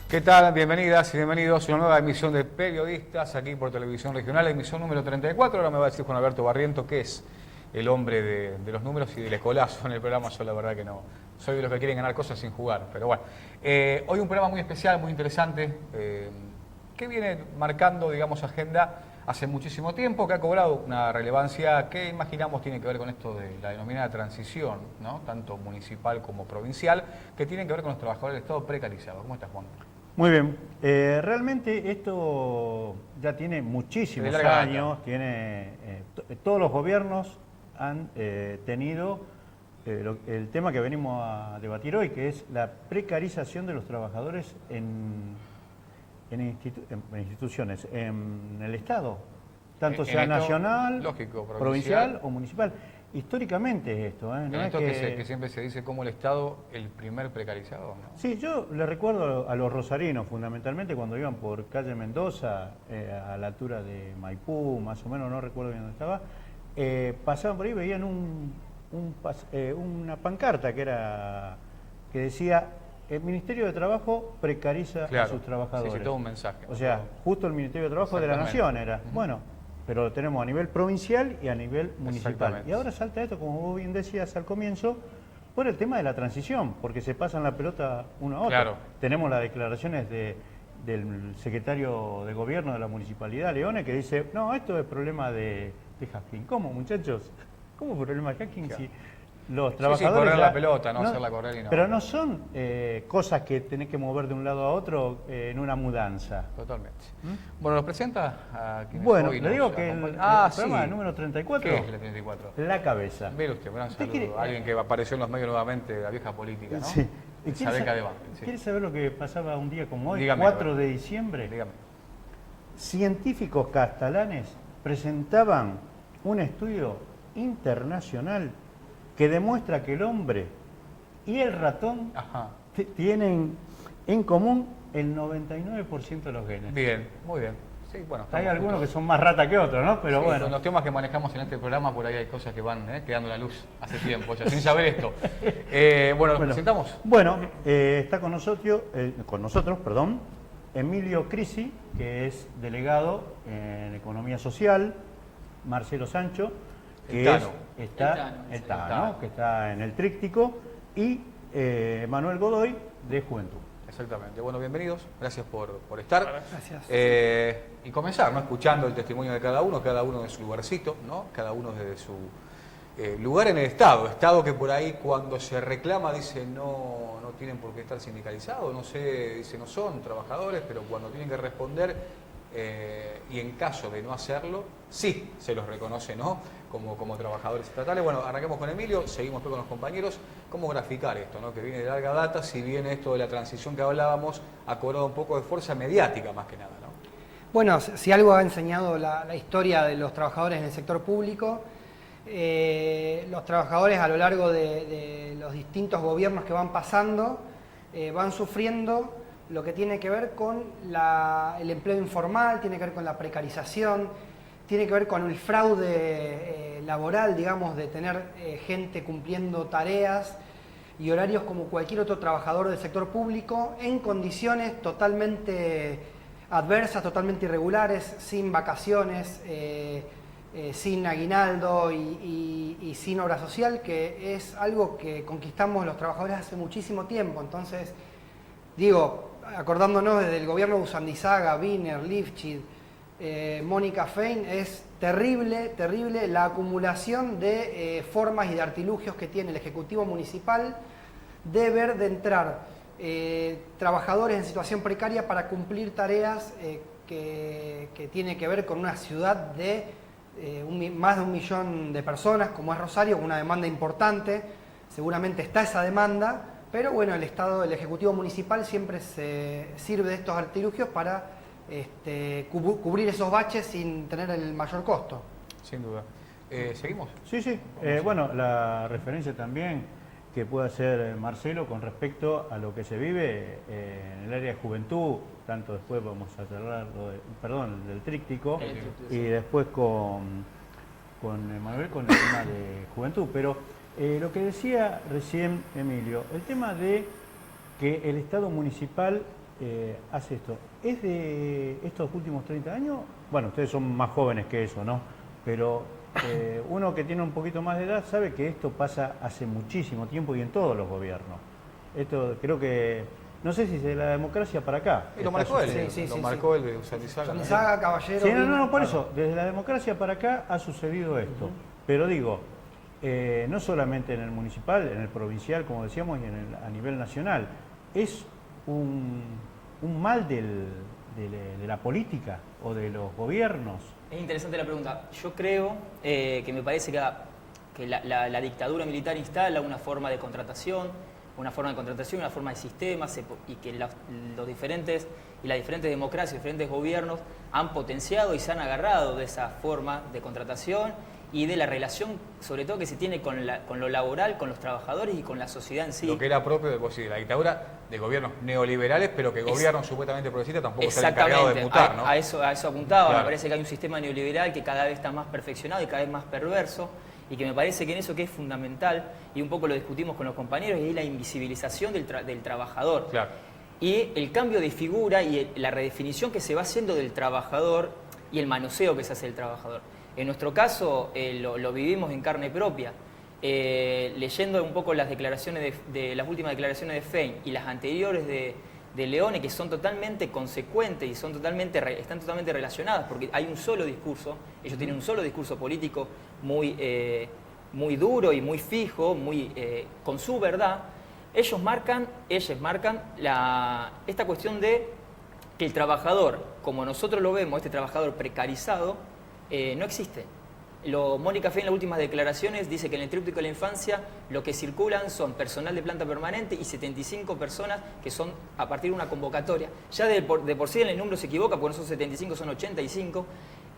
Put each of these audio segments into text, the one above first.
¿Qué tal? Bienvenidas y bienvenidos a una nueva emisión de Periodistas aquí por Televisión Regional, emisión número 34. Ahora me va a decir Juan Alberto Barriento, que es el hombre de los números y del escolazo en el programa. Yo la verdad que no soy de los que quieren ganar cosas sin jugar, pero bueno. Hoy un programa muy especial, muy interesante, que viene marcando, digamos, agenda hace muchísimo tiempo, que ha cobrado una relevancia que imaginamos tiene que ver con esto de la denominada transición, ¿no? Tanto municipal como provincial, que tiene que ver con los trabajadores del Estado precarizados. ¿Cómo estás, Juan? Muy bien. Realmente esto ya tiene muchísimos años, todos los gobiernos han tenido el tema que venimos a debatir hoy, que es la precarización de los trabajadores en instituciones, en el Estado, tanto sea nacional, lógico, provincial o municipal. Históricamente esto, ¿no? En esto que siempre se dice como el Estado el primer precarizado, ¿no? Sí, yo le recuerdo a los rosarinos fundamentalmente cuando iban por calle Mendoza, a la altura de Maipú, más o menos, no recuerdo bien dónde estaba, pasaban por ahí y veían una pancarta que decía: el Ministerio de Trabajo precariza a sus trabajadores. Sí, todo un mensaje. O sea, justo el Ministerio de Trabajo de la Nación era. Bueno, pero lo tenemos a nivel provincial y a nivel municipal. Y ahora salta esto, como vos bien decías al comienzo, por el tema de la transición, porque se pasan la pelota uno a otro. Claro. Tenemos las declaraciones del secretario de Gobierno de la Municipalidad, Leone, que dice: no, esto es problema de Jazquín. ¿Cómo, muchachos? ¿Cómo problema de Jazquín? Claro. Si los trabajadores correr la pelota, no hacerla correr y no. Pero no son cosas que tenés que mover de un lado a otro en una mudanza. Totalmente. Bueno, ¿nos presenta a quienes Bueno, hoy le digo que el programa número 34... ¿Qué es la 34? La cabeza. Mire usted, gran saludo. Alguien que apareció en los medios nuevamente de la vieja política, ¿no? Sí. Esa década de banco. ¿Quiere saber lo que pasaba un día como hoy, Dígame, 4 de diciembre? Dígame. Científicos catalanes presentaban un estudio internacional que demuestra que el hombre y el ratón tienen en común el 99% de los genes. Bien, muy bien. Sí, bueno, hay algunos que son más rata que otros, ¿no? Pero sí, bueno. Con los temas que manejamos en este programa, por ahí hay cosas que van quedando la luz hace tiempo, ya, sin saber esto. Bueno, ¿nos presentamos? Bueno, está con nosotros, Emilio Crisi, que es delegado en Economía Social, Marcelo Sancho, que el Tano, que está en el Tríptico, y Manuel Godoy, de Juventud. Exactamente. Bueno, bienvenidos. Gracias por estar. Gracias. Y comenzar, ¿no? Escuchando el testimonio de cada uno de su lugarcito, ¿no? Cada uno desde su lugar en el Estado que por ahí cuando se reclama dice no tienen por qué estar sindicalizados, no sé, dice no son trabajadores, pero cuando tienen que responder y en caso de no hacerlo, sí se los reconoce, ¿no? Como trabajadores estatales. Bueno, arranquemos con Emilio, seguimos con los compañeros. ¿Cómo graficar esto, ¿no? Que viene de larga data, si bien esto de la transición que hablábamos ha cobrado un poco de fuerza mediática más que nada, ¿no? Bueno, si algo ha enseñado la historia de los trabajadores en el sector público, los trabajadores a lo largo de los distintos gobiernos que van pasando van sufriendo lo que tiene que ver con el empleo informal, tiene que ver con la precarización, tiene que ver con el fraude laboral, digamos, de tener gente cumpliendo tareas y horarios como cualquier otro trabajador del sector público en condiciones totalmente adversas, totalmente irregulares, sin vacaciones, sin aguinaldo y sin obra social, que es algo que conquistamos los trabajadores hace muchísimo tiempo. Entonces, digo, acordándonos desde el gobierno de Usandizaga, Wiener, Lifschitz, Mónica Fein, es terrible la acumulación de formas y de artilugios que tiene el Ejecutivo Municipal de ver de entrar trabajadores en situación precaria para cumplir tareas que tiene que ver con una ciudad de más de 1 millón de personas, como es Rosario, con una demanda importante. Seguramente está esa demanda, pero bueno, el Ejecutivo Municipal siempre se sirve de estos artilugios para cubrir esos baches sin tener el mayor costo. Sin duda. ¿Seguimos? Sí. Bueno, la referencia también que puede hacer Marcelo con respecto a lo que se vive en el área de juventud, tanto después vamos a cerrar del tríptico, y después con Manuel con el tema de juventud. Pero lo que decía recién Emilio, el tema de que el Estado municipal hace esto, ¿es de estos últimos 30 años? Bueno, ustedes son más jóvenes que eso, ¿no? Pero uno que tiene un poquito más de edad sabe que esto pasa hace muchísimo tiempo y en todos los gobiernos. Esto creo que, no sé si es de la democracia para acá. Y lo marcó él, lo marcó el de Usanizaga. Usanizaga, Caballero. Sí, no, por eso, desde la democracia para acá ha sucedido esto. Pero digo, no solamente en el municipal, en el provincial, como decíamos, y a nivel nacional. Es un mal de la política o de los gobiernos. Es interesante la pregunta. Yo creo que me parece que la dictadura militar instala una forma de contratación, una forma de sistemas, y que las diferentes democracias, diferentes gobiernos han potenciado y se han agarrado de esa forma de contratación y de la relación, sobre todo, que se tiene con lo laboral, con los trabajadores y con la sociedad en sí. Lo que era propio de la dictadura de gobiernos neoliberales, pero que gobiernos supuestamente progresistas tampoco se han encargado de mutar, ¿no? A eso apuntaba. Claro. Me parece que hay un sistema neoliberal que cada vez está más perfeccionado y cada vez más perverso, y que me parece que en eso que es fundamental, y un poco lo discutimos con los compañeros, es la invisibilización del trabajador. Claro. Y el cambio de figura y la redefinición que se va haciendo del trabajador y el manoseo que se hace del trabajador. En nuestro caso lo vivimos en carne propia. Leyendo un poco las declaraciones de las últimas declaraciones de Fein y las anteriores de Leone, que son totalmente consecuentes y están totalmente relacionadas, porque hay un solo discurso, ellos tienen un solo discurso político muy duro y muy fijo, con su verdad. Ellos marcan esta cuestión de que el trabajador, como nosotros lo vemos, este trabajador precarizado, no existe. Mónica Fein en las últimas declaraciones dice que en el tríptico de la infancia lo que circulan son personal de planta permanente y 75 personas que son a partir de una convocatoria. Ya de por sí en el número se equivoca, porque no son 75, son 85.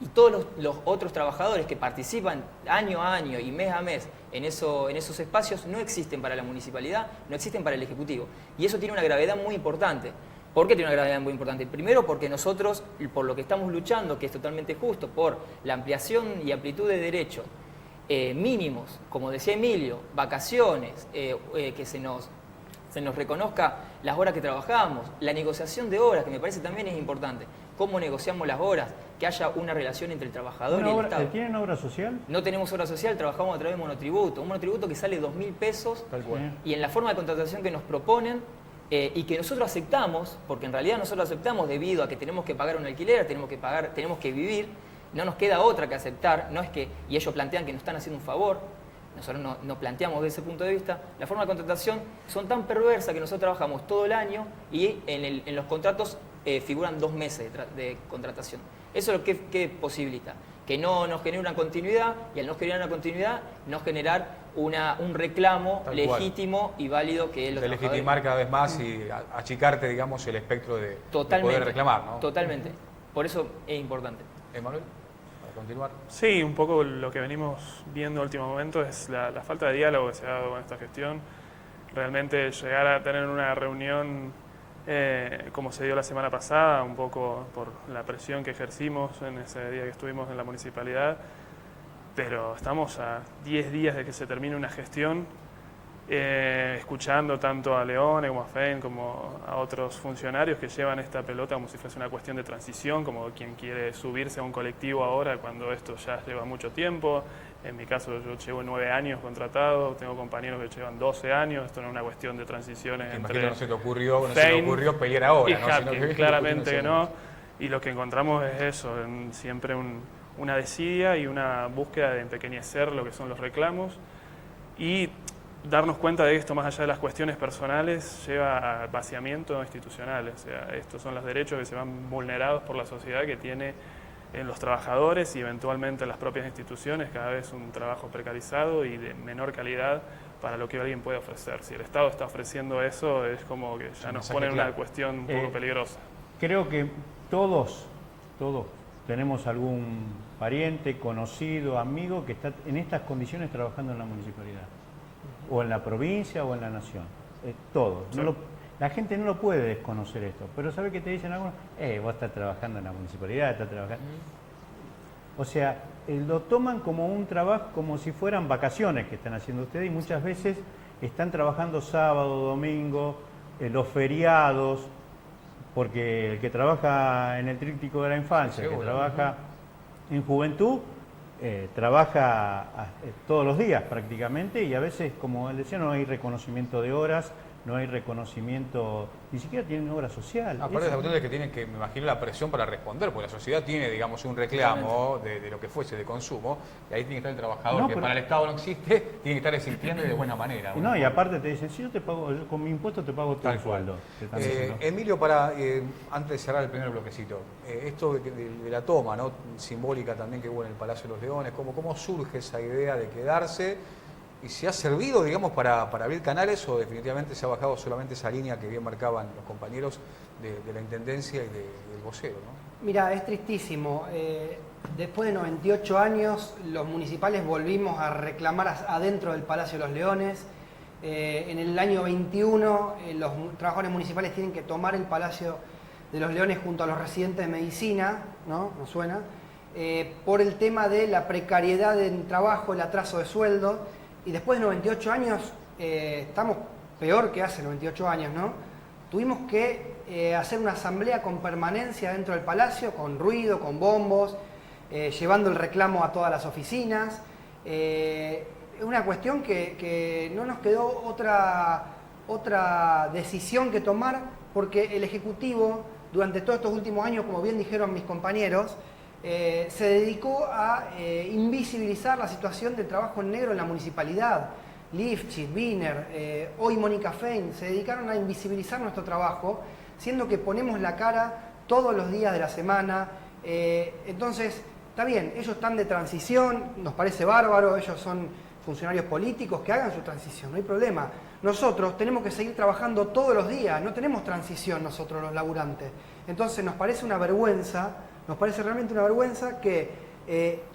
Y todos los otros trabajadores que participan año a año y mes a mes en esos espacios no existen para la municipalidad, no existen para el Ejecutivo. Y eso tiene una gravedad muy importante. ¿Por qué tiene una gravedad muy importante? Primero, porque nosotros, por lo que estamos luchando, que es totalmente justo, por la ampliación y amplitud de derechos mínimos, como decía Emilio, vacaciones, que se nos reconozca las horas que trabajamos, la negociación de horas, que me parece también es importante, cómo negociamos las horas, que haya una relación entre el trabajador y el Estado. ¿Tienen obra social? No tenemos obra social, trabajamos a través de un monotributo que sale 2.000 pesos, Tal cual. y en la forma de contratación que nos proponen, y que nosotros aceptamos, porque en realidad nosotros aceptamos debido a que tenemos que pagar un alquiler, tenemos que vivir, no nos queda otra que aceptar, y ellos plantean que nos están haciendo un favor, nosotros no planteamos desde ese punto de vista. La forma de contratación son tan perversas que nosotros trabajamos todo el año y en los contratos figuran 2 meses de contratación. Eso es lo que posibilita, que no nos genere una continuidad, y al no generar una continuidad, no generar un reclamo Tal legítimo cual. Y válido que los de trabajadores. legitimar cada vez más y achicarte, digamos, el espectro de poder reclamar, ¿no? Totalmente. Por eso es importante. Emanuel, para continuar. Sí, un poco lo que venimos viendo en último momento es la falta de diálogo que se ha dado con esta gestión. Realmente llegar a tener una reunión como se dio la semana pasada, un poco por la presión que ejercimos en ese día que estuvimos en la municipalidad, pero estamos a 10 días de que se termine una gestión, escuchando tanto a Leone como a Fein como a otros funcionarios que llevan esta pelota como si fuese una cuestión de transición, como quien quiere subirse a un colectivo ahora cuando esto ya lleva mucho tiempo. En mi caso yo llevo 9 años contratado, tengo compañeros que llevan 12 años, esto no es una cuestión de transiciones Imagino entre que no se te ocurrió pelear ahora, y ¿no? Hapkin, Sino que claramente que no, y lo que encontramos es eso, siempre una desidia y una búsqueda de empequeñecer lo que son los reclamos y darnos cuenta de esto, más allá de las cuestiones personales, lleva a vaciamiento institucional. O sea, estos son los derechos que se van vulnerados por la sociedad, que tiene en los trabajadores y eventualmente en las propias instituciones, cada vez un trabajo precarizado y de menor calidad para lo que alguien puede ofrecer. Si el Estado está ofreciendo eso, es como que ya nos pone en una cuestión un poco peligrosa. Creo que todos tenemos algún pariente, conocido, amigo que está en estas condiciones trabajando en la municipalidad, o en la provincia o en la nación. Todos. Sí. La gente no lo puede desconocer esto, pero ¿sabe qué te dicen algunos? Vos estás trabajando en la municipalidad, estás trabajando... O sea, lo toman como un trabajo, como si fueran vacaciones que están haciendo ustedes, y muchas veces están trabajando sábado, domingo, los feriados, porque el que trabaja en el tríptico de la infancia, el que trabaja en juventud, trabaja todos los días prácticamente, y a veces, como él decía, no hay reconocimiento de horas, no hay reconocimiento, ni siquiera tienen obra social. Aparte de la cuestión de que tienen que, me imagino, la presión para responder, porque la sociedad tiene, digamos, un reclamo de lo que fuese, de consumo, y ahí tiene que estar el trabajador, que para el Estado no existe, tiene que estar existiendo de buena manera. No, y aparte te dicen, si yo te pago, con mi impuesto te pago todo el sueldo. Emilio, antes de cerrar el primer bloquecito, esto de la toma, ¿no?, simbólica también que hubo en el Palacio de los Leones, ¿cómo surge esa idea de quedarse? ¿Y se ha servido, digamos, para abrir canales o definitivamente se ha bajado solamente esa línea que bien marcaban los compañeros de la Intendencia y del vocero, ¿no? Mira, es tristísimo. Después de 98 años, los municipales volvimos a reclamar adentro del Palacio de los Leones. En el año 21, los trabajadores municipales tienen que tomar el Palacio de los Leones junto a los residentes de medicina, ¿no? ¿No suena? Por el tema de la precariedad en trabajo, el atraso de sueldo. Y después de 98 años, estamos peor que hace 98 años, ¿no? Tuvimos que hacer una asamblea con permanencia dentro del Palacio, con ruido, con bombos, llevando el reclamo a todas las oficinas. Es una cuestión que no nos quedó otra decisión que tomar, porque el Ejecutivo, durante todos estos últimos años, como bien dijeron mis compañeros, se dedicó a invisibilizar la situación del trabajo en negro en la municipalidad. Lifchitz, Wiener, hoy Mónica Fein, se dedicaron a invisibilizar nuestro trabajo, siendo que ponemos la cara todos los días de la semana. Entonces, está bien, ellos están de transición, nos parece bárbaro, ellos son funcionarios políticos, que hagan su transición, no hay problema. Nosotros tenemos que seguir trabajando todos los días, no tenemos transición nosotros los laburantes. Entonces nos parece una vergüenza, nos parece realmente una vergüenza que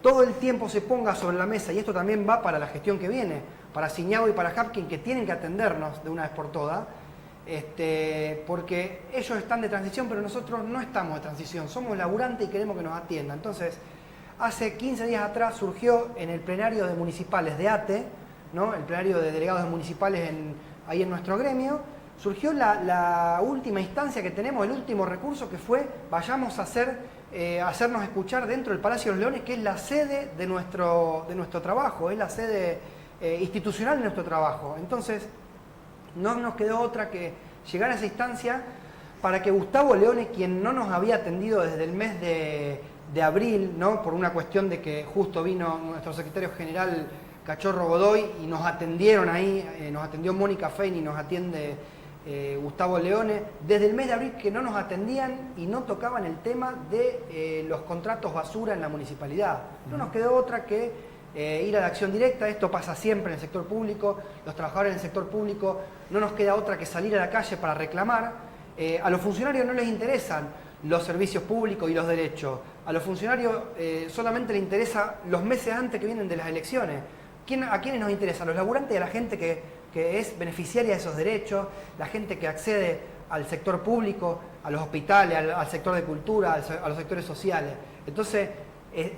todo el tiempo se ponga sobre la mesa, y esto también va para la gestión que viene, para Siñago y para Hapkin, que tienen que atendernos de una vez por todas, porque ellos están de transición, pero nosotros no estamos de transición, somos laburantes y queremos que nos atiendan. Entonces, hace 15 días atrás surgió en el plenario de municipales de ATE, ¿no?, el plenario de delegados municipales ahí en nuestro gremio, surgió la última instancia que tenemos, el último recurso, que fue vayamos a hacernos escuchar dentro del Palacio de los Leones, que es la sede de nuestro trabajo, es la sede institucional de nuestro trabajo. Entonces, no nos quedó otra que llegar a esa instancia para que Gustavo Leone, quien no nos había atendido desde el mes de abril, ¿no?, por una cuestión de que justo vino nuestro secretario general Cachorro Godoy y nos atendieron ahí, nos atendió Mónica Fein y nos atiende Gustavo Leone, desde el mes de abril que no nos atendían y no tocaban el tema de los contratos basura en la municipalidad. No nos quedó otra que ir a la acción directa. Esto pasa siempre en el sector público, los trabajadores del sector público no nos queda otra que salir a la calle para reclamar. A los funcionarios no les interesan los servicios públicos y los derechos, a los funcionarios solamente les interesa los meses antes que vienen de las elecciones. ¿A quiénes nos interesa? A los laburantes y a la gente que es beneficiaria de esos derechos, la gente que accede al sector público, a los hospitales, al sector de cultura, a los sectores sociales. Entonces,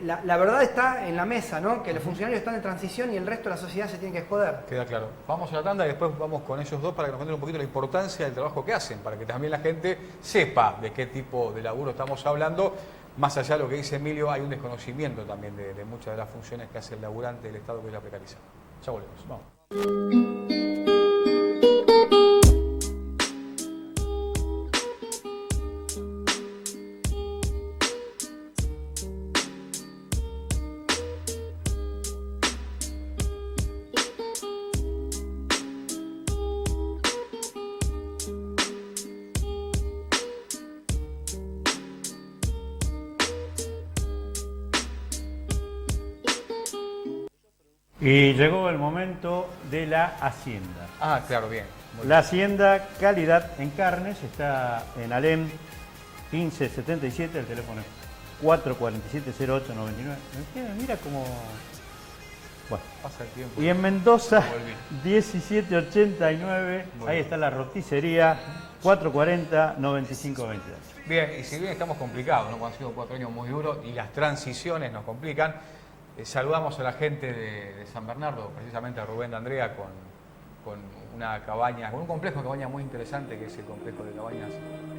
la verdad está en la mesa, ¿no?, que los funcionarios están en transición y el resto de la sociedad se tiene que joder. Queda claro. Vamos a la tanda y después vamos con ellos dos para que nos cuenten un poquito la importancia del trabajo que hacen, para que también la gente sepa de qué tipo de laburo estamos hablando. Más allá de lo que dice Emilio, hay un desconocimiento también de muchas de las funciones que hace el laburante del Estado, que es la precarizada. Ya volvemos. Vamos. Y llegó el momento de la Hacienda. Ah, claro, bien. Muy La Hacienda Calidad en Carnes está en Alem 1577, el teléfono es 447-0899. Mira cómo... Bueno. Pasa el tiempo. Y en Mendoza, Volví. 1789, ahí está la roticería, 440-9522. Bien, y si bien estamos complicados, ¿no? Han sido 4 años muy duros y las transiciones nos complican, saludamos a la gente de San Bernardo, precisamente a Rubén de Andrea, con una cabaña, con un complejo de cabañas muy interesante, que es el complejo de cabañas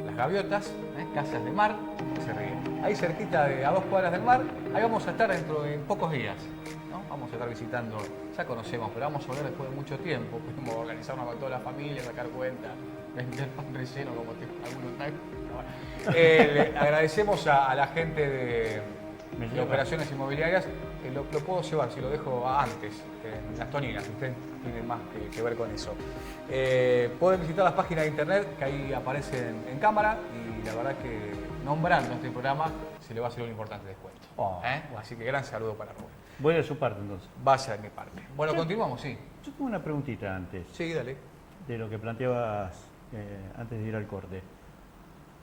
Las Gaviotas, Casas de Mar, se ríe. Ahí cerquita, a 2 cuadras del mar, ahí vamos a estar dentro de pocos días, ¿no? Vamos a estar visitando, ya conocemos, pero vamos a volver después de mucho tiempo, podemos organizarnos con toda la familia, sacar cuenta, vender pan relleno como algunos saben. Le agradecemos a la gente de operaciones inmobiliarias. Lo puedo llevar, si lo dejo antes, en las toninas, usted tiene más que ver con eso. Pueden visitar las páginas de internet que ahí aparecen en cámara y la verdad que nombrando este programa se le va a hacer un importante descuento. Así que gran saludo para Rubén. Voy de su parte entonces. Vaya de mi parte. Bueno, continuamos, sí. Yo tengo una preguntita antes. Sí, dale. De lo que planteabas antes de ir al corte.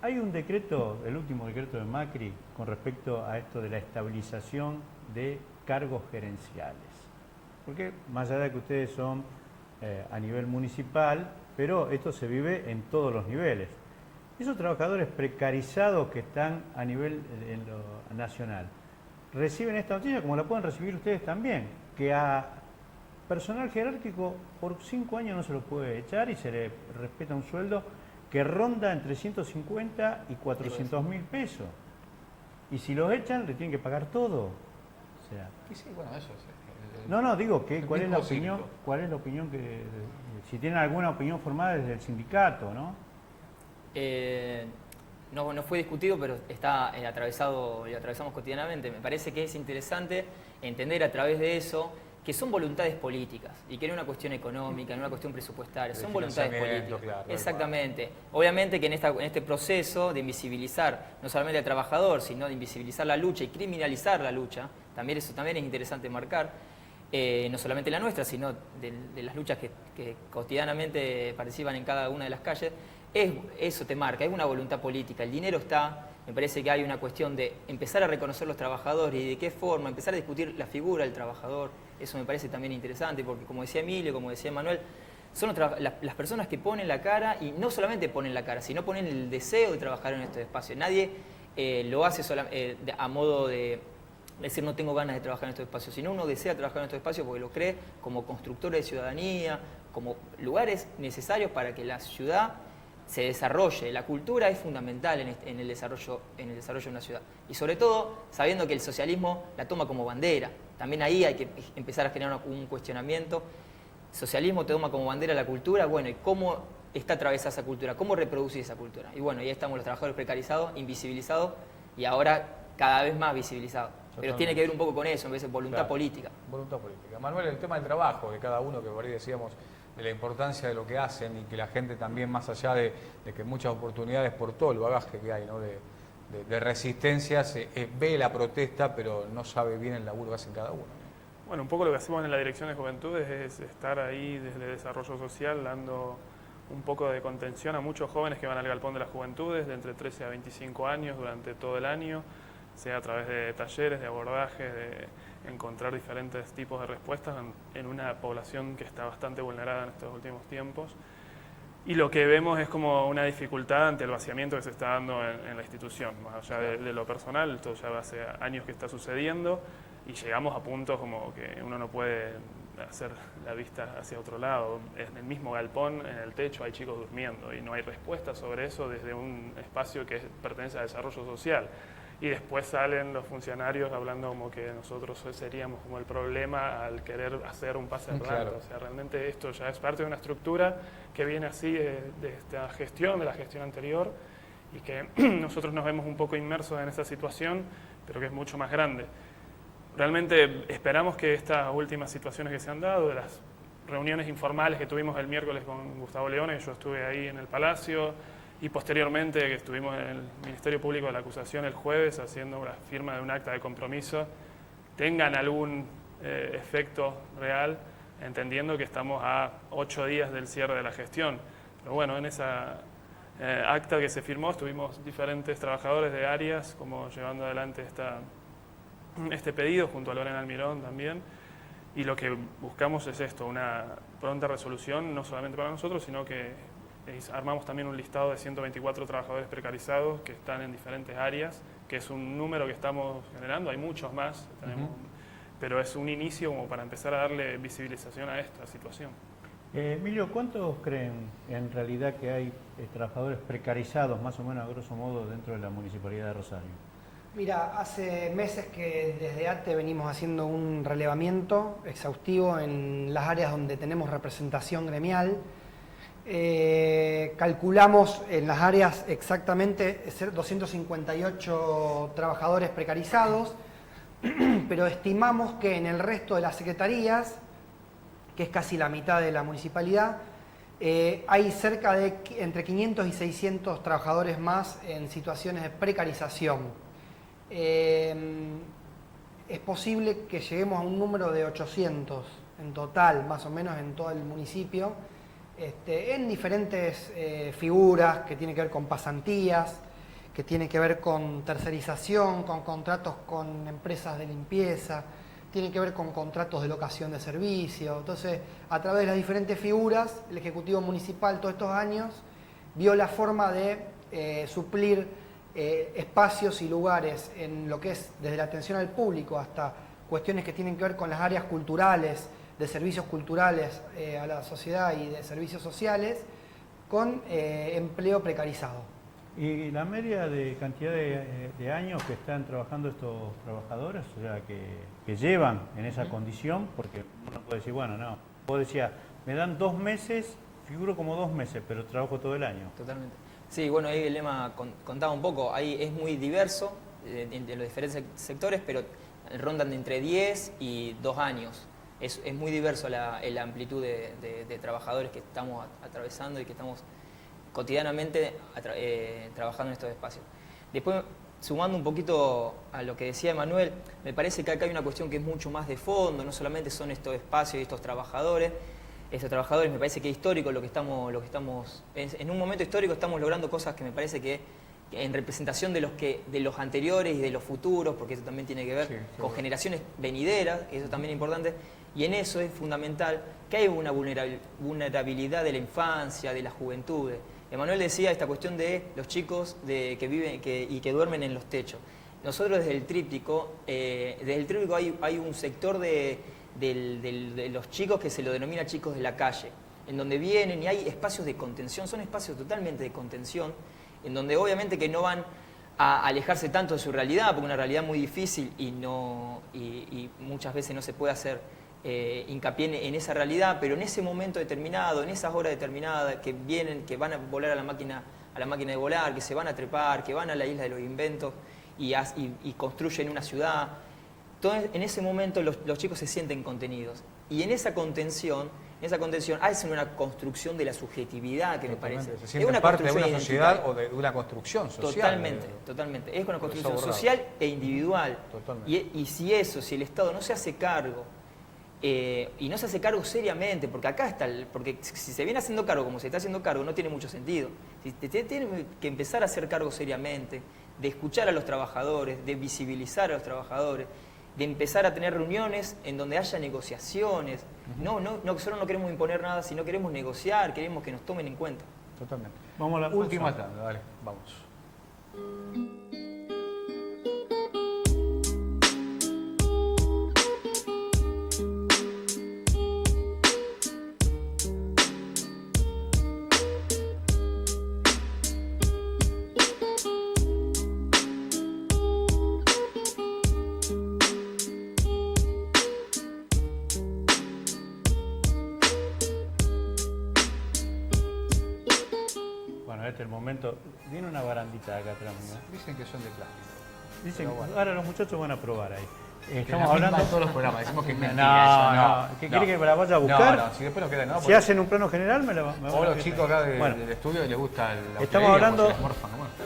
Hay un decreto, el último decreto de Macri, con respecto a esto de la estabilización de cargos gerenciales. Porque más allá de que ustedes son a nivel municipal, pero esto se vive en todos los niveles. Esos trabajadores precarizados que están a nivel en lo nacional, reciben esta noticia como la pueden recibir ustedes también, que a personal jerárquico por 5 años no se lo puede echar y se le respeta un sueldo que ronda entre 150 y 400.000 pesos. Y si los echan, le tienen que pagar todo. O sea, Y sí, bueno, eso es. no, digo, ¿cuál es la mismo opinión? ciclo. ¿Cuál es la opinión si tienen alguna opinión formada desde el sindicato, no? No fue discutido, pero está atravesado, lo atravesamos cotidianamente. Me parece que es interesante entender a través de eso que son voluntades políticas y que no es una cuestión económica, no es una cuestión presupuestaria, son voluntades políticas. Claro, exactamente. Obviamente que en este proceso de invisibilizar no solamente al trabajador, sino de invisibilizar la lucha y criminalizar la lucha, eso también es interesante marcar, no solamente la nuestra, sino de las luchas que cotidianamente participan en cada una de las calles, eso te marca, es una voluntad política, el dinero está. Me parece que hay una cuestión de empezar a reconocer los trabajadores y de qué forma, empezar a discutir la figura del trabajador. Eso me parece también interesante porque, como decía Emilio, como decía Manuel, son las personas que ponen la cara y no solamente ponen la cara, sino ponen el deseo de trabajar en estos espacios. Nadie lo hace a modo de decir no tengo ganas de trabajar en estos espacios, sino uno desea trabajar en estos espacios porque lo cree como constructor de ciudadanía, como lugares necesarios para que la ciudad se desarrolle. La cultura es fundamental en el desarrollo de una ciudad. Y sobre todo, sabiendo que el socialismo la toma como bandera. También ahí hay que empezar a generar un cuestionamiento. El socialismo te toma como bandera la cultura, bueno, ¿y cómo está atravesada esa cultura? ¿Cómo reproducir esa cultura? Y bueno, ahí estamos los trabajadores precarizados, invisibilizados y ahora cada vez más visibilizados. Pero tiene que ver un poco con eso, en vez de voluntad política. Voluntad política. Manuel, el tema del trabajo de cada uno, que por ahí decíamos, de la importancia de lo que hacen y que la gente también, más allá de que muchas oportunidades por todo el bagaje que hay, ¿no? de resistencia, ve la protesta, pero no sabe bien el laburo que hacen cada uno, ¿no? Bueno, un poco lo que hacemos en la Dirección de Juventudes es estar ahí desde Desarrollo Social dando un poco de contención a muchos jóvenes que van al Galpón de las Juventudes de entre 13 a 25 años durante todo el año, sea a través de talleres, de abordaje, de encontrar diferentes tipos de respuestas en una población que está bastante vulnerada en estos últimos tiempos. Y lo que vemos es como una dificultad ante el vaciamiento que se está dando en la institución, más allá de lo personal. Esto ya hace años que está sucediendo y llegamos a puntos como que uno no puede hacer la vista hacia otro lado. En el mismo galpón, en el techo, hay chicos durmiendo y no hay respuesta sobre eso desde un espacio que pertenece a desarrollo social. Y después salen los funcionarios hablando como que nosotros seríamos como el problema al querer hacer un pase de planta. O sea, realmente esto ya es parte de una estructura que viene así de esta gestión, de la gestión anterior, y que nosotros nos vemos un poco inmersos en esa situación, pero que es mucho más grande. Realmente esperamos que estas últimas situaciones que se han dado, de las reuniones informales que tuvimos el miércoles con Gustavo Leone, yo estuve ahí en el Palacio, y posteriormente que estuvimos en el Ministerio Público de la Acusación el jueves haciendo la firma de un acta de compromiso, tengan algún efecto real, entendiendo que estamos a 8 días del cierre de la gestión. Pero bueno, en esa acta que se firmó estuvimos diferentes trabajadores de áreas como llevando adelante este pedido junto a Lorena Almirón también, y lo que buscamos es esto, una pronta resolución, no solamente para nosotros, sino que armamos también un listado de 124 trabajadores precarizados que están en diferentes áreas, que es un número que estamos generando, hay muchos más, pero es un inicio como para empezar a darle visibilización a esta situación. Emilio, ¿cuántos creen en realidad que hay trabajadores precarizados, más o menos a grosso modo, dentro de la Municipalidad de Rosario? Mira, hace meses que desde ATE venimos haciendo un relevamiento exhaustivo en las áreas donde tenemos representación gremial. Calculamos en las áreas exactamente 258 trabajadores precarizados, pero estimamos que en el resto de las secretarías, que es casi la mitad de la municipalidad, hay cerca de entre 500 y 600 trabajadores más en situaciones de precarización. Es posible que lleguemos a un número de 800 en total, más o menos en todo el municipio, en diferentes figuras que tienen que ver con pasantías, que tienen que ver con tercerización, con contratos con empresas de limpieza, tiene que ver con contratos de locación de servicio. Entonces, a través de las diferentes figuras, el Ejecutivo Municipal todos estos años vio la forma de suplir espacios y lugares en lo que es desde la atención al público hasta cuestiones que tienen que ver con las áreas culturales, de servicios culturales a la sociedad y de servicios sociales, con empleo precarizado. ¿Y la media de cantidad de años que están trabajando estos trabajadores, o sea, que llevan en esa condición? Porque uno puede decir, bueno, no, vos decías, me dan 2 meses, figuro como 2 meses, pero trabajo todo el año. Totalmente. Sí, bueno, ahí el lema contaba un poco, ahí es muy diverso de los diferentes sectores, pero rondan de entre 10 y 2 años. Es muy diverso la amplitud de trabajadores que estamos atravesando y que estamos cotidianamente trabajando en estos espacios. Después, sumando un poquito a lo que decía Emanuel, me parece que acá hay una cuestión que es mucho más de fondo, no solamente son estos espacios y estos trabajadores me parece que es histórico lo que estamos en un momento histórico estamos logrando cosas que me parece que en representación de los anteriores y de los futuros, porque eso también tiene que ver con generaciones venideras, que eso también es importante, y en eso es fundamental que hay una vulnerabilidad de la infancia, de las juventudes. Emanuel decía esta cuestión de los chicos que viven y que duermen en los techos. Nosotros desde el tríptico hay un sector de los chicos que se lo denomina chicos de la calle, en donde vienen y hay espacios de contención, son espacios totalmente de contención, en donde obviamente que no van a alejarse tanto de su realidad, porque es una realidad muy difícil y muchas veces no se puede hacer hincapié en esa realidad, pero en ese momento determinado, en esas horas determinadas que vienen, que van a volar a la máquina de volar, que se van a trepar, que van a la isla de los inventos y construyen una ciudad. Entonces, en ese momento los chicos se sienten contenidos. Y en esa contención hacen una construcción de la subjetividad, que me parece. Se sienten una parte de una sociedad o de una construcción social. Totalmente. Es una construcción social e individual. Y si el Estado no se hace cargo, y no se hace cargo seriamente, porque acá está, porque si se viene haciendo cargo como se está haciendo cargo, no tiene mucho sentido. Tiene que empezar a hacer cargo seriamente, de escuchar a los trabajadores, de visibilizar a los trabajadores, de empezar a tener reuniones en donde haya negociaciones. Nosotros no queremos imponer nada, sino queremos negociar, queremos que nos tomen en cuenta. Totalmente. Vamos a la última tanda, dale, vamos. El momento, viene una barandita acá atrás, ¿no? Dicen que son de plástico. Dicen, bueno, ahora los muchachos van a probar ahí. Estamos hablando de todos los programas, decimos que es mentira. No. ¿Qué quiere que me la vaya a buscar? No, si después nos queda, no. Si hacen un plano general, me la o los chicos acá del estudio les gusta la estamos hablando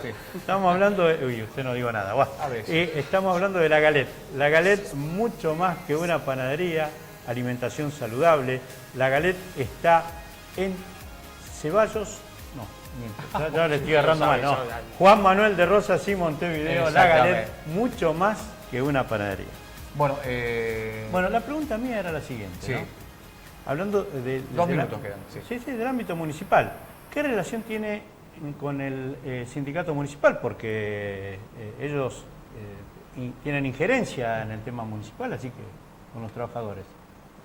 Sí. Estamos hablando de... Uy, usted no digo nada. Buah. A ver. Estamos hablando de la Galet. La Galet, mucho más que una panadería, alimentación saludable. La Galet está en Ceballos... No, miento, ya le estoy agarrando mal. No. Juan Manuel de Rosas y Montevideo. La Galet, mucho más que una panadería. Bueno, Bueno, la pregunta mía era la siguiente. sí. ¿No? Hablando de... 2 minutos quedan. Sí. Sí, del ámbito municipal. ¿Qué relación tiene con el sindicato municipal? Porque ellos tienen injerencia en el tema municipal, así que con los trabajadores.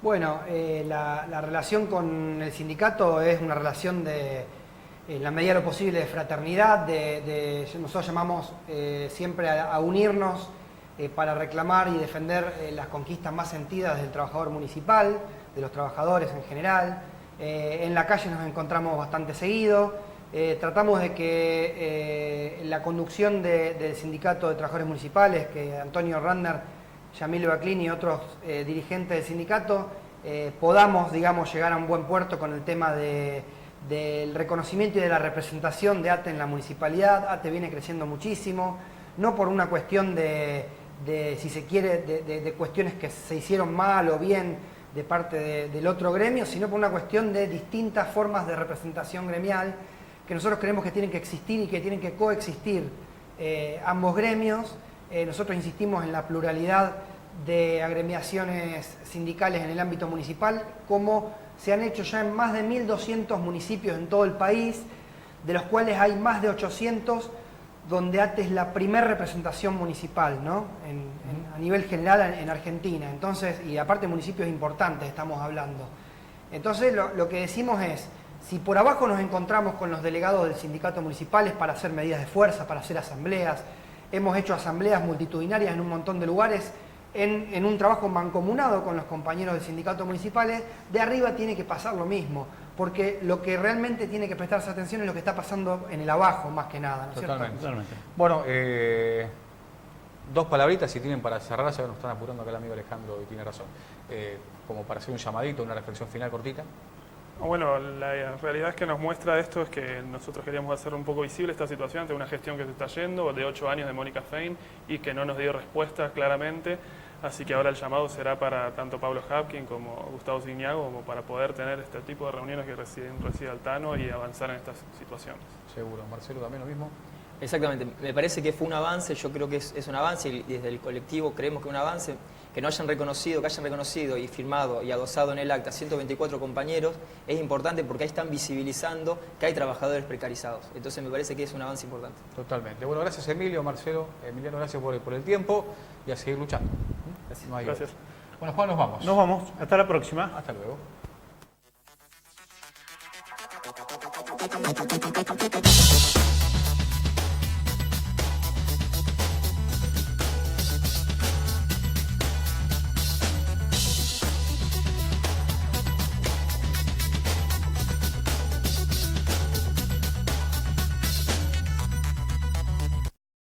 Bueno, la relación con el sindicato es una relación de, en la medida de lo posible, de fraternidad, nosotros llamamos siempre a unirnos para reclamar y defender las conquistas más sentidas del trabajador municipal, de los trabajadores en general. En la calle nos encontramos bastante seguido. Tratamos de que la conducción del Sindicato de Trabajadores Municipales, que Antonio Randner, Yamil Baclini y otros dirigentes del sindicato, podamos, digamos, llegar a un buen puerto con el tema del reconocimiento y de la representación de ATE en la municipalidad. ATE viene creciendo muchísimo, no por una cuestión si se quiere, de cuestiones que se hicieron mal o bien de parte del otro gremio, sino por una cuestión de distintas formas de representación gremial que nosotros creemos que tienen que existir y que tienen que coexistir ambos gremios. Nosotros insistimos en la pluralidad de agremiaciones sindicales en el ámbito municipal, como se han hecho ya en más de 1.200 municipios en todo el país, de los cuales hay más de 800 donde ATE es la primera representación municipal, ¿no? A nivel general en Argentina. Entonces, y aparte municipios importantes estamos hablando. Entonces lo que decimos es, si por abajo nos encontramos con los delegados del sindicato municipales para hacer medidas de fuerza, para hacer asambleas, hemos hecho asambleas multitudinarias en un montón de lugares, en un trabajo mancomunado con los compañeros del sindicato municipales, de arriba tiene que pasar lo mismo, porque lo que realmente tiene que prestarse atención es lo que está pasando en el abajo, más que nada, ¿no es cierto? Totalmente. Bueno, 2 palabritas si tienen para cerrar, ya nos están apurando acá el amigo Alejandro y tiene razón. Como para hacer un llamadito, una reflexión final cortita. Bueno, la realidad es que nos muestra esto es que nosotros queríamos hacer un poco visible esta situación ante una gestión que se está yendo de 8 años de Mónica Fein y que no nos dio respuesta claramente. Así que ahora el llamado será para tanto Pablo Hapkin como Gustavo Signiago como para poder tener este tipo de reuniones que reside Altano y avanzar en estas situaciones. Seguro. Marcelo, también lo mismo. Exactamente, me parece que fue un avance, yo creo que es un avance y desde el colectivo creemos que un avance, que no hayan reconocido, que hayan reconocido y firmado y adosado en el acta 124 compañeros, es importante porque ahí están visibilizando que hay trabajadores precarizados. Entonces me parece que es un avance importante. Totalmente. Bueno, gracias Emilio, Marcelo, Emiliano, gracias por el tiempo y a seguir luchando. Gracias. No hay Gracias. otra. Bueno, Juan, nos vamos. Nos vamos. Hasta la próxima. Hasta luego.